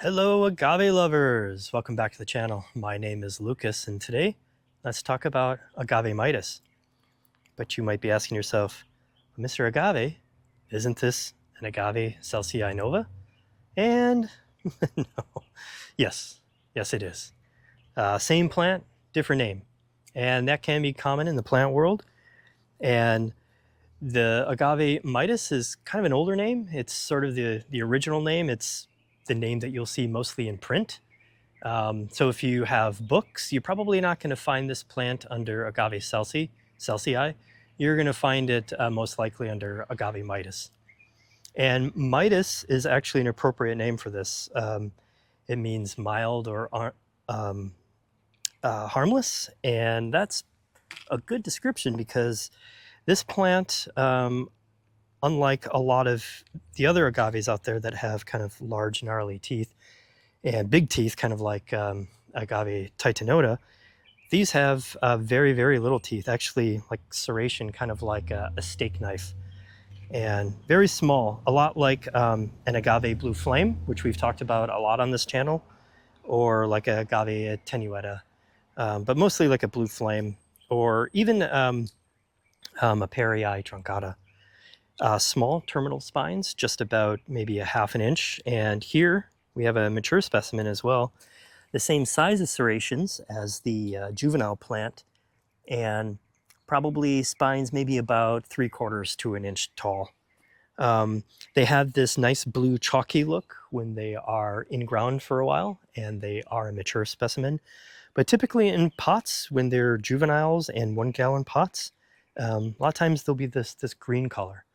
Hello, agave lovers! Welcome back to the channel. My name is Lucas, and today let's talk about Agave Mitis. But you might be asking yourself, Mr. Agave, isn't this an Agave Celsii nova? And no, yes, it is. Same plant, different name. And that can be common in the plant world. And the Agave Mitis is kind of an older name. It's sort of the original name. It's the name that you'll see mostly in print. So if you have books, you're probably not going to find this plant under Agave Celsii. You're going to find it most likely under Agave Mitis. And Mitis is actually an appropriate name for this. It means mild or harmless, and that's a good description because this plant, unlike a lot of the other agaves out there that have kind of large, gnarly teeth and big teeth, kind of like Agave titanota, these have very, very little teeth, actually like serration, kind of like a steak knife, and very small, a lot like an Agave Blue Flame, which we've talked about a lot on this channel, or like a Agave Tenueta, but mostly like a Blue Flame, or even a Perii truncata. Small terminal spines, just about maybe a ½ an inch. And here we have a mature specimen as well, the same size of serrations as the juvenile plant, and probably spines maybe about 3/4 to an inch tall. They have this nice blue chalky look when they are in ground for a while, and they are a mature specimen. But typically in pots, when they're juveniles and 1-gallon pots, a lot of times they'll be this green color,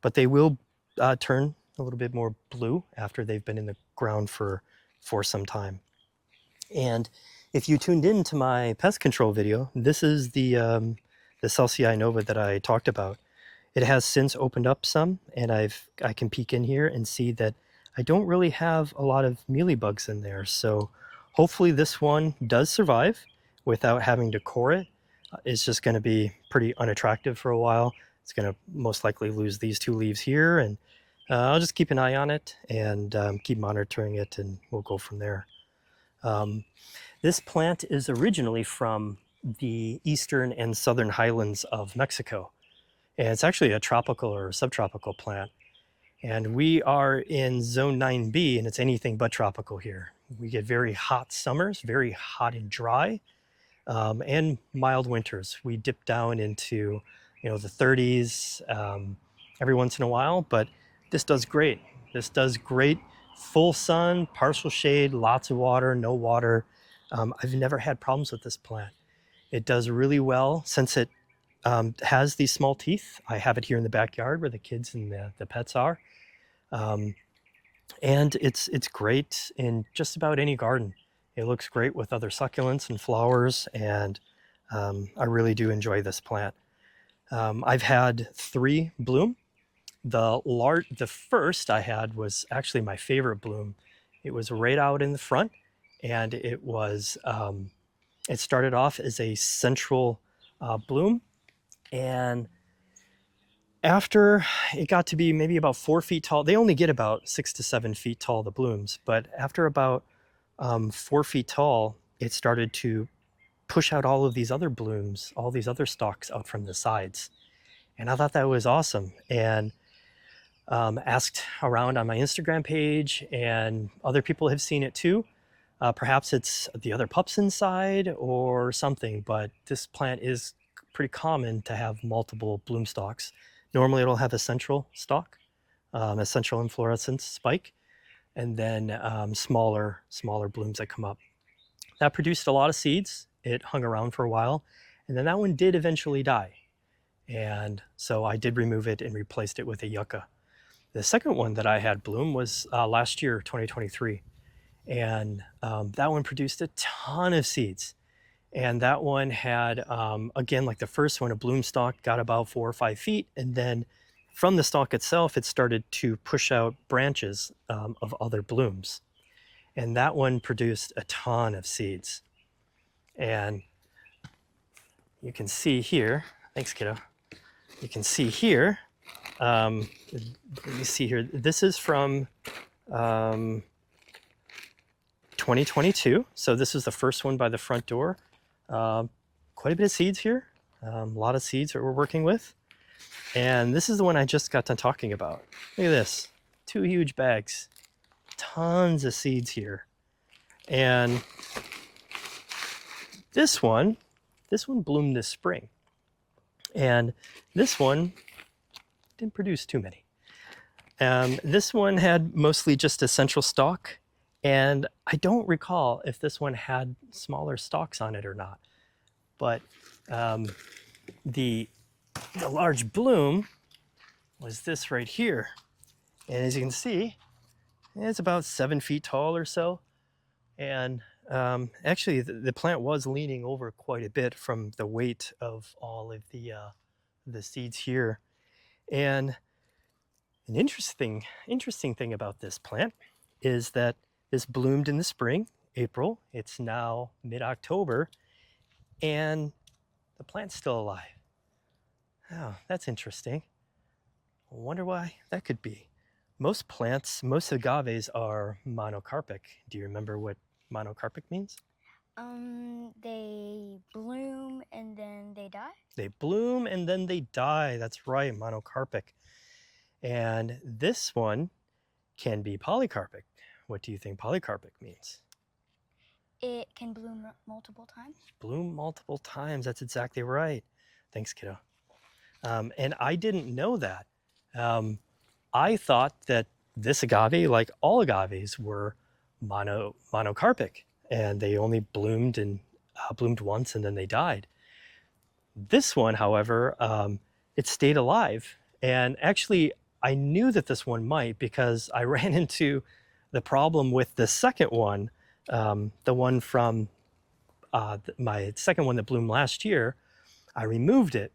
but they will turn a little bit more blue after they've been in the ground for some time. And if you tuned in to my pest control video, this is the Celsii nova that I talked about. It has since opened up some, and I can peek in here and see that I don't really have a lot of mealybugs in there. So hopefully this one does survive without having to core it. It's just going to be pretty unattractive for a while. It's going to most likely lose these 2 leaves here, and I'll just keep an eye on it and keep monitoring it, and we'll go from there. This plant is originally from the eastern and southern highlands of Mexico, and it's actually a tropical or subtropical plant. And we are in zone 9B, and it's anything but tropical here. We get very hot summers, very hot and dry, and mild winters. We dip down into the 30s every once in a while, but this does great. This does great. Full sun, partial shade, lots of water, no water. I've never had problems with this plant. It does really well since it has these small teeth. I have it here in the backyard where the kids and the pets are. And it's great in just about any garden. It looks great with other succulents and flowers, and I really do enjoy this plant. I've had 3 bloom. The first I had was actually my favorite bloom. It was right out in the front, and it was it started off as a central bloom, and after it got to be maybe about 4 feet tall, they only get about 6 to 7 feet tall, the blooms, but after about 4 feet tall, it started to push out all of these other blooms, all these other stalks out from the sides. And I thought that was awesome, and asked around on my Instagram page, and other people have seen it too. Perhaps it's the other pups inside or something, but this plant is pretty common to have multiple bloom stalks. Normally it'll have a central stalk, a central inflorescence spike, and then smaller blooms that come up. That produced a lot of seeds. It hung around for a while, and then that one did eventually die. And so I did remove it and replaced it with a yucca. The second one that I had bloom was last year, 2023. And that one produced a ton of seeds. And that one had, again, like the first one, a bloom stalk got about 4 or 5 feet. And then from the stalk itself, it started to push out branches of other blooms. And that one produced a ton of seeds. And you can see here, thanks kiddo. You can see here, let me see here, this is from 2022. So this is the first one by the front door. Quite a bit of seeds here. A lot of seeds that we're working with. And this is the one I just got done talking about. Look at this, 2 huge bags, tons of seeds here. And this one bloomed this spring. And this one didn't produce too many. This one had mostly just a central stalk, and I don't recall if this one had smaller stalks on it or not. But the large bloom was this right here. And as you can see, it's about 7 feet tall or so. And actually the plant was leaning over quite a bit from the weight of all of the seeds here. And an interesting thing about this plant is that this bloomed in the spring, April. It's now mid-October, and the plant's still alive. Oh, that's interesting. I wonder why that could be. Most plants, most agaves are monocarpic. Do you remember what monocarpic means? They bloom and then they die? They bloom and then they die. That's right, monocarpic. And this one can be polycarpic. What do you think polycarpic means? It can bloom multiple times? Bloom multiple times. That's exactly right. Thanks, kiddo. And I didn't know that. I thought that this agave, like all agaves, were monocarpic, and they only bloomed once and then they died. This one, however, it stayed alive. And actually, I knew that this one might because I ran into the problem with the second one, the one from my second one that bloomed last year. I removed it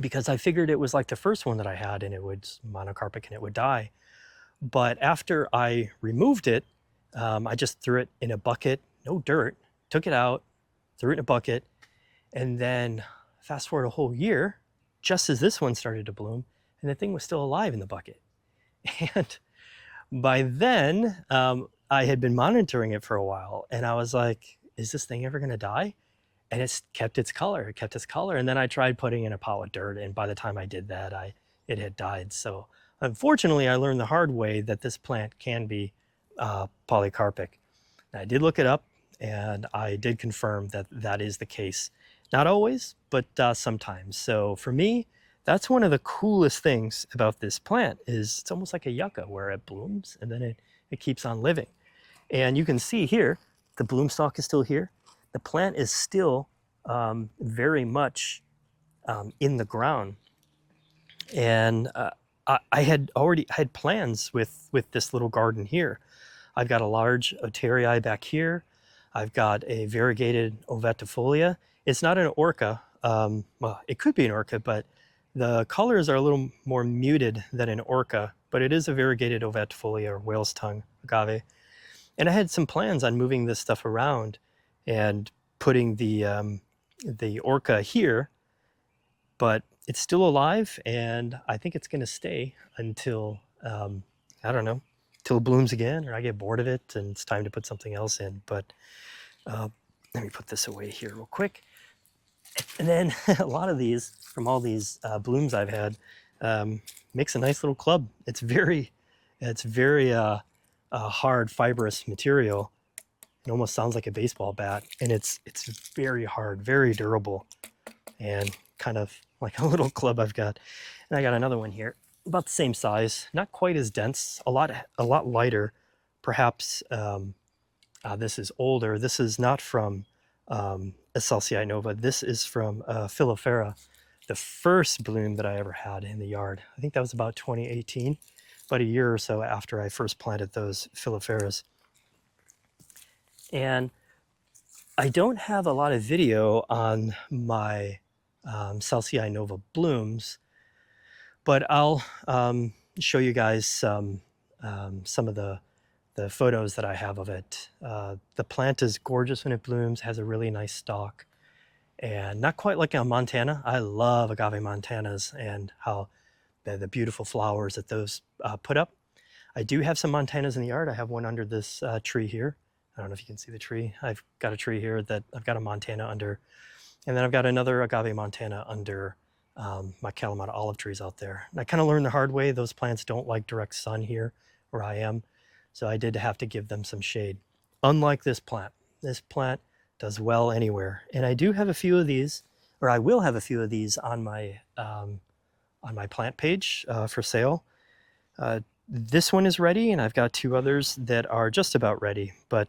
because I figured it was like the first one that I had and it was monocarpic and it would die. But after I removed it, I just threw it in a bucket, no dirt, took it out, threw it in a bucket, and then fast forward a whole year, just as this one started to bloom, and the thing was still alive in the bucket. And by then, I had been monitoring it for a while, and I was like, is this thing ever gonna die? And it's kept its color, and then I tried putting in a pot with dirt, and by the time I did that, it had died. So unfortunately, I learned the hard way that this plant can be polycarpic. And I did look it up, and I did confirm that that is the case. Not always, but sometimes. So for me, that's one of the coolest things about this plant is it's almost like a yucca where it blooms and then it keeps on living. And you can see here, the bloom stalk is still here. The plant is still very much in the ground. And I had plans with this little garden here. I've got a large oterii back here. I've got a variegated ovetifolia. It's not an orca. Well, it could be an orca, but the colors are a little more muted than an orca, but it is a variegated ovetifolia or whale's tongue agave. And I had some plans on moving this stuff around and putting the orca here, but it's still alive, and I think it's going to stay until, I don't know, till it blooms again, or I get bored of it and it's time to put something else in. But let me put this away here real quick. And then a lot of these, from all these blooms I've had, makes a nice little club. It's very hard, fibrous material. It almost sounds like a baseball bat, and it's very hard, very durable, and kind of like a little club I've got. And I got another one here, about the same size, not quite as dense, a lot lighter. Perhaps this is older. This is not from Celsii nova. This is from Filifera, the first bloom that I ever had in the yard. I think that was about 2018, about a year or so after I first planted those Filiferas. And I don't have a lot of video on my Celsii nova blooms, but I'll show you guys some of the photos that I have of it. The plant is gorgeous when it blooms, has a really nice stalk, and not quite like a Montana. I love agave Montanas and how the beautiful flowers that those put up. I do have some Montanas in the yard. I have one under this tree here. I don't know if you can see the tree. I've got a tree here that I've got a Montana under, and then I've got another Agave Montana under my Kalamata olive trees out there. And I kind of learned the hard way. Those plants don't like direct sun here where I am. So I did have to give them some shade. Unlike this plant does well anywhere. And I do have a few of these, or I will have a few of these on my plant page for sale. This one is ready, and I've got 2 others that are just about ready. But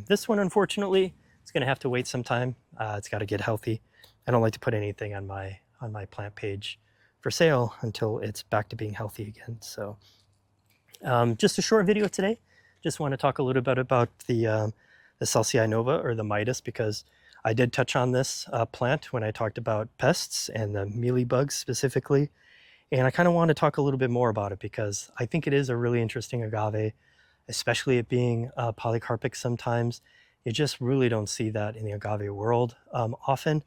this one, unfortunately, it's going to have to wait some time. It's got to get healthy. I don't like to put anything on my plant page for sale until it's back to being healthy again. So just a short video today. Just want to talk a little bit about the Celsii nova, or the Mitis, because I did touch on this plant when I talked about pests and the mealybugs specifically. And I kind of want to talk a little bit more about it because I think it is a really interesting agave, especially it being polycarpic sometimes. You just really don't see that in the agave world often.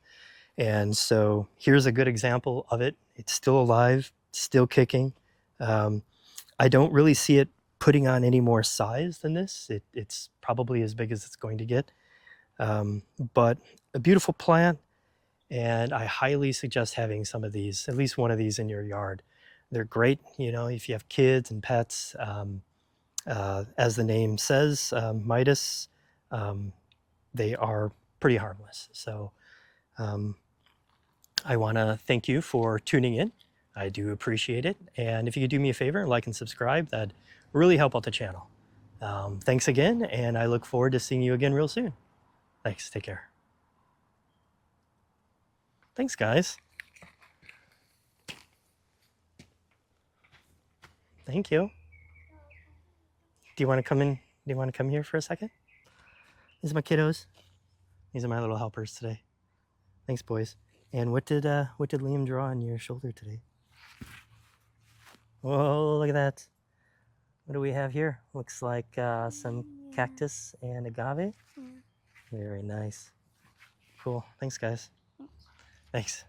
And so here's a good example of it. It's still alive, still kicking. I don't really see it putting on any more size than this. It's probably as big as it's going to get. But a beautiful plant. And I highly suggest having some of these, at least one of these in your yard. They're great, you know, if you have kids and pets. As the name says, Mitis, they are pretty harmless. So I want to thank you for tuning in. I do appreciate it. And if you could do me a favor, like and subscribe, that'd really help out the channel. Thanks again, and I look forward to seeing you again real soon. Thanks, take care. Thanks, guys. Thank you. Do you want to come in? Do you want to come here for a second? These are my kiddos. These are my little helpers today. Thanks, boys. And what did Liam draw on your shoulder today? Whoa, look at that. What do we have here? Looks like some cactus and agave. Very nice. Cool. Thanks, guys. Thanks.